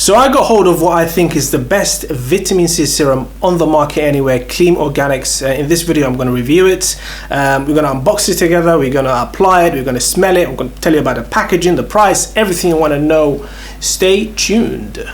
So I got hold of what I think is the best vitamin C serum on the market anywhere, Kleem Organics. In this video I'm going to review it. We're going to unbox it together, we're going to apply it, we're going to smell it, I'm going to tell you about the packaging, the price, everything you want to know. Stay tuned.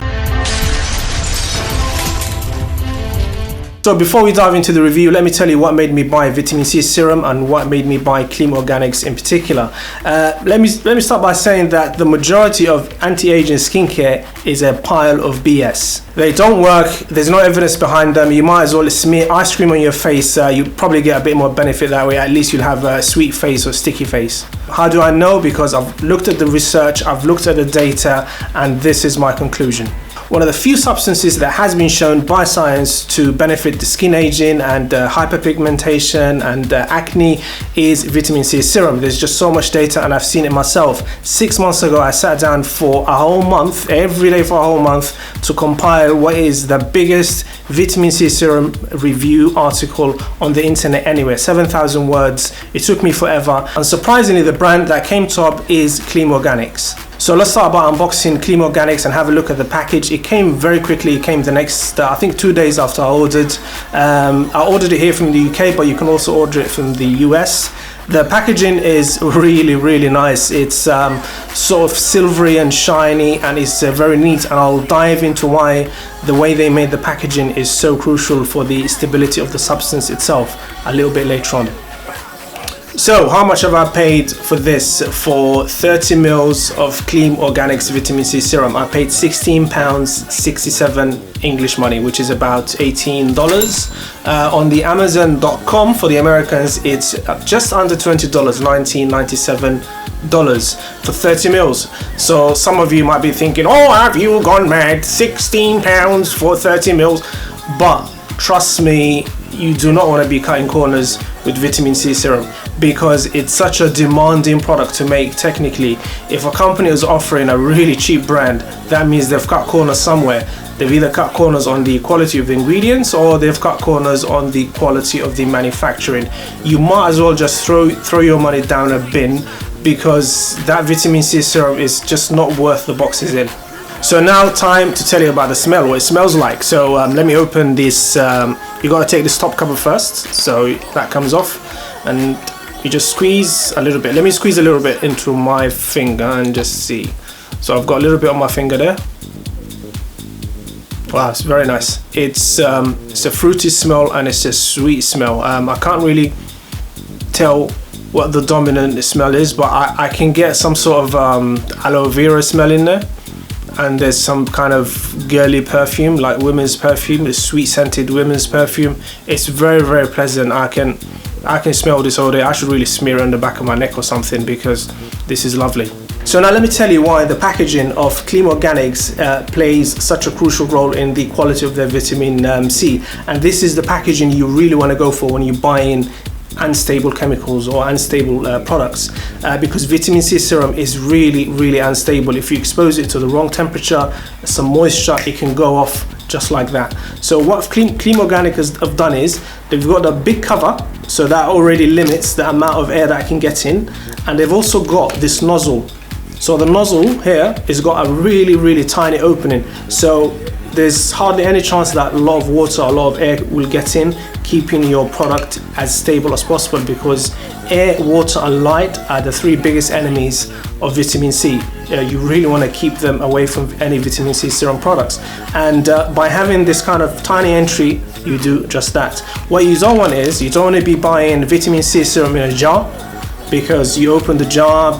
So before we dive into the review, let me tell you what made me buy vitamin C serum and what made me buy Kleem Organics in particular. Let me start by saying that the majority of anti-aging skincare is a pile of BS. They don't work, there's no evidence behind them. You might as well smear ice cream on your face, you probably get a bit more benefit that way. At least you'll have a sweet face or sticky face. How do I know? Because I've looked at the research, I've looked at the data, and this is my conclusion. One of the few substances that has been shown by science to benefit the skin aging and hyper-pigmentation and acne is vitamin C serum. There's just so much data and I've seen it myself. 6 months ago I sat down for a whole month, every day for a whole month, to compile what is the biggest vitamin C serum review article on the internet anywhere. 7,000 words. It took me forever. And surprisingly, the brand that came top is Kleem Organics. So let's start by unboxing Kleem Organics and have a look at the package. It came very quickly. It came the next, I think 2 days after I ordered. I ordered it here from the UK, but you can also order it from the US. The packaging is really nice. It's sort of silvery and shiny, and it's very neat, and I'll dive into why the way they made the packaging is so crucial for the stability of the substance itself a little bit later on. So how much have I paid for this? For 30 mils of Kleem Organics vitamin C serum, I paid £16.67 English money, which is about $18. On the Amazon.com for the Americans, it's just under $20, $19.97 for 30 mils. So some of you might be thinking, oh, have you gone mad? £16 for 30 mils. But trust me, you do not want to be cutting corners with vitamin C serum, because it's such a demanding product to make. Technically, if a company is offering a really cheap brand, that means they've cut corners somewhere. They've either cut corners on the quality of the ingredients, or they've cut corners on the quality of the manufacturing. You might as well just throw your money down a bin, because that vitamin C serum is just not worth the boxes in. So now time to tell you about the smell, what it smells like. So let me open this. You got to take this top cover first, so that comes off, and you just squeeze a little bit. Let me squeeze a little bit into my finger and just see. So I've got a little bit on my finger there. Wow, it's very nice. It's a fruity smell and it's a sweet smell. I can't really tell what the dominant smell is, but I can get some sort of aloe vera smell in there. And there's some kind of girly perfume, like women's perfume, a sweet scented women's perfume. It's very pleasant. I can smell this all day. I should really smear it on the back of my neck or something, because this is lovely. So now let me tell you why the packaging of Kleem Organics plays such a crucial role in the quality of their vitamin C. And this is the packaging you really want to go for when you buy in unstable chemicals or unstable products, because vitamin C serum is really unstable. If you expose it to the wrong temperature, some moisture, it can go off just like that. So what Kleem Organics have done is they've got a big cover, so that already limits the amount of air that can get in, and they've also got this nozzle. So the nozzle here has got a really tiny opening, so there's hardly any chance that a lot of water, a lot of air will get in, keeping your product as stable as possible, because air, water and light are the three biggest enemies of vitamin C. You really want to keep them away from any vitamin C serum products, and by having this kind of tiny entry, you do just that. What you don't want is, you don't want to be buying vitamin C serum in a jar, because you open the jar,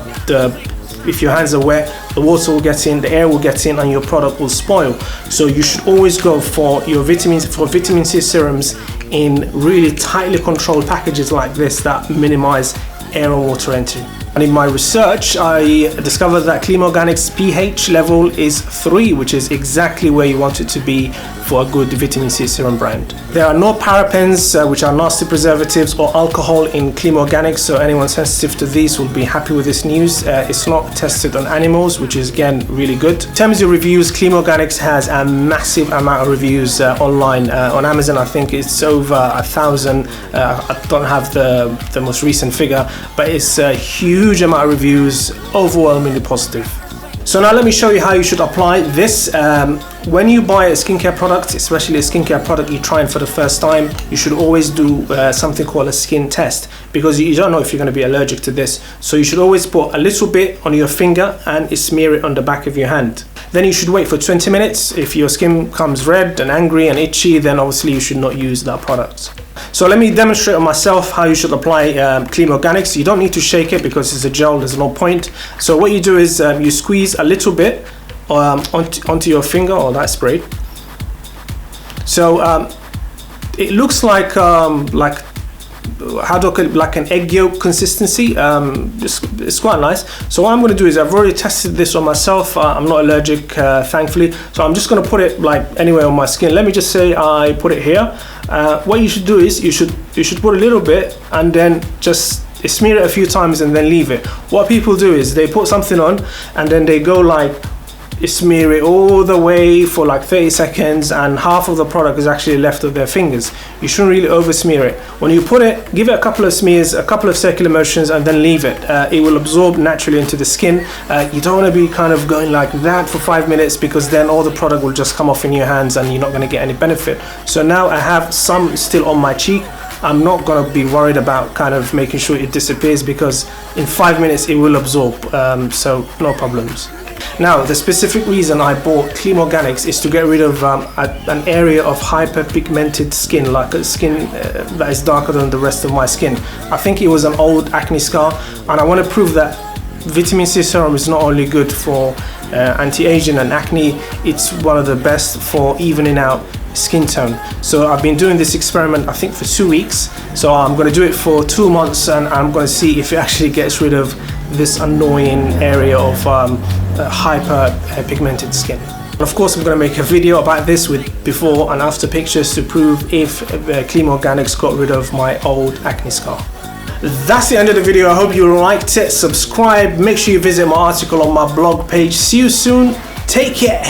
if your hands are wet, the water will get in, the air will get in, and your product will spoil. So you should always go for your vitamin C serums in really tightly controlled packages like this that minimize air and water entry. And in my research, I discovered that Kleem Organics pH level is 3, which is exactly where you want it to be for a good vitamin C serum brand. There are no parabens, which are nasty preservatives, or alcohol in Kleem Organics, so anyone sensitive to these will be happy with this news. It's not tested on animals, which is again really good. In terms of reviews, Kleem Organics has a massive amount of reviews online. On Amazon, I think it's over 1,000. I don't have the most recent figure, but it's a huge amount of reviews, overwhelmingly positive. So now let me show you how you should apply this. When you buy a skincare product, especially a skincare product you're trying for the first time, you should always do something called a skin test, because you don't know if you're going to be allergic to this. So you should always put a little bit on your finger and smear it on the back of your hand. Then you should wait for 20 minutes. If your skin becomes red and angry and itchy, then obviously you should not use that product. So let me demonstrate on myself how you should apply Kleem Organics. You don't need to shake it because it's a gel, there's no point. So what you do is you squeeze a little bit onto your finger, or that spray. So it looks like how do I call it, like an egg yolk consistency. It's quite nice. So what I'm going to do is, I've already tested this on myself. I'm not allergic, thankfully, so I'm just going to put it like anywhere on my skin. Let me just say I put it here. What you should do is you should put a little bit and then just smear it a few times and then leave it. What people do is they put something on and then they go like smear it all the way for like 30 seconds, and half of the product is actually left of their fingers. You shouldn't really over smear it. When you put it, give it a couple of smears, a couple of circular motions, and then leave it. It will absorb naturally into the skin. You don't want to be kind of going like that for 5 minutes, because then all the product will just come off in your hands and you're not going to get any benefit. So now I have some still on my cheek. I'm not going to be worried about kind of making sure it disappears, because in 5 minutes it will absorb, so no problems. Now, the specific reason I bought Kleem Organics is to get rid of an area of hyper-pigmented skin, like a skin that is darker than the rest of my skin. I think it was an old acne scar, and I want to prove that vitamin C serum is not only good for anti-aging and acne, it's one of the best for evening out skin tone. So I've been doing this experiment, I think, for 2 weeks. So I'm going to do it for 2 months, and I'm going to see if it actually gets rid of this annoying area of hyper-pigmented skin. And of course, I'm going to make a video about this with before and after pictures to prove if Kleem Organics got rid of my old acne scar. That's the end of the video. I hope you liked it. Subscribe. Make sure you visit my article on my blog page. See you soon. Take care.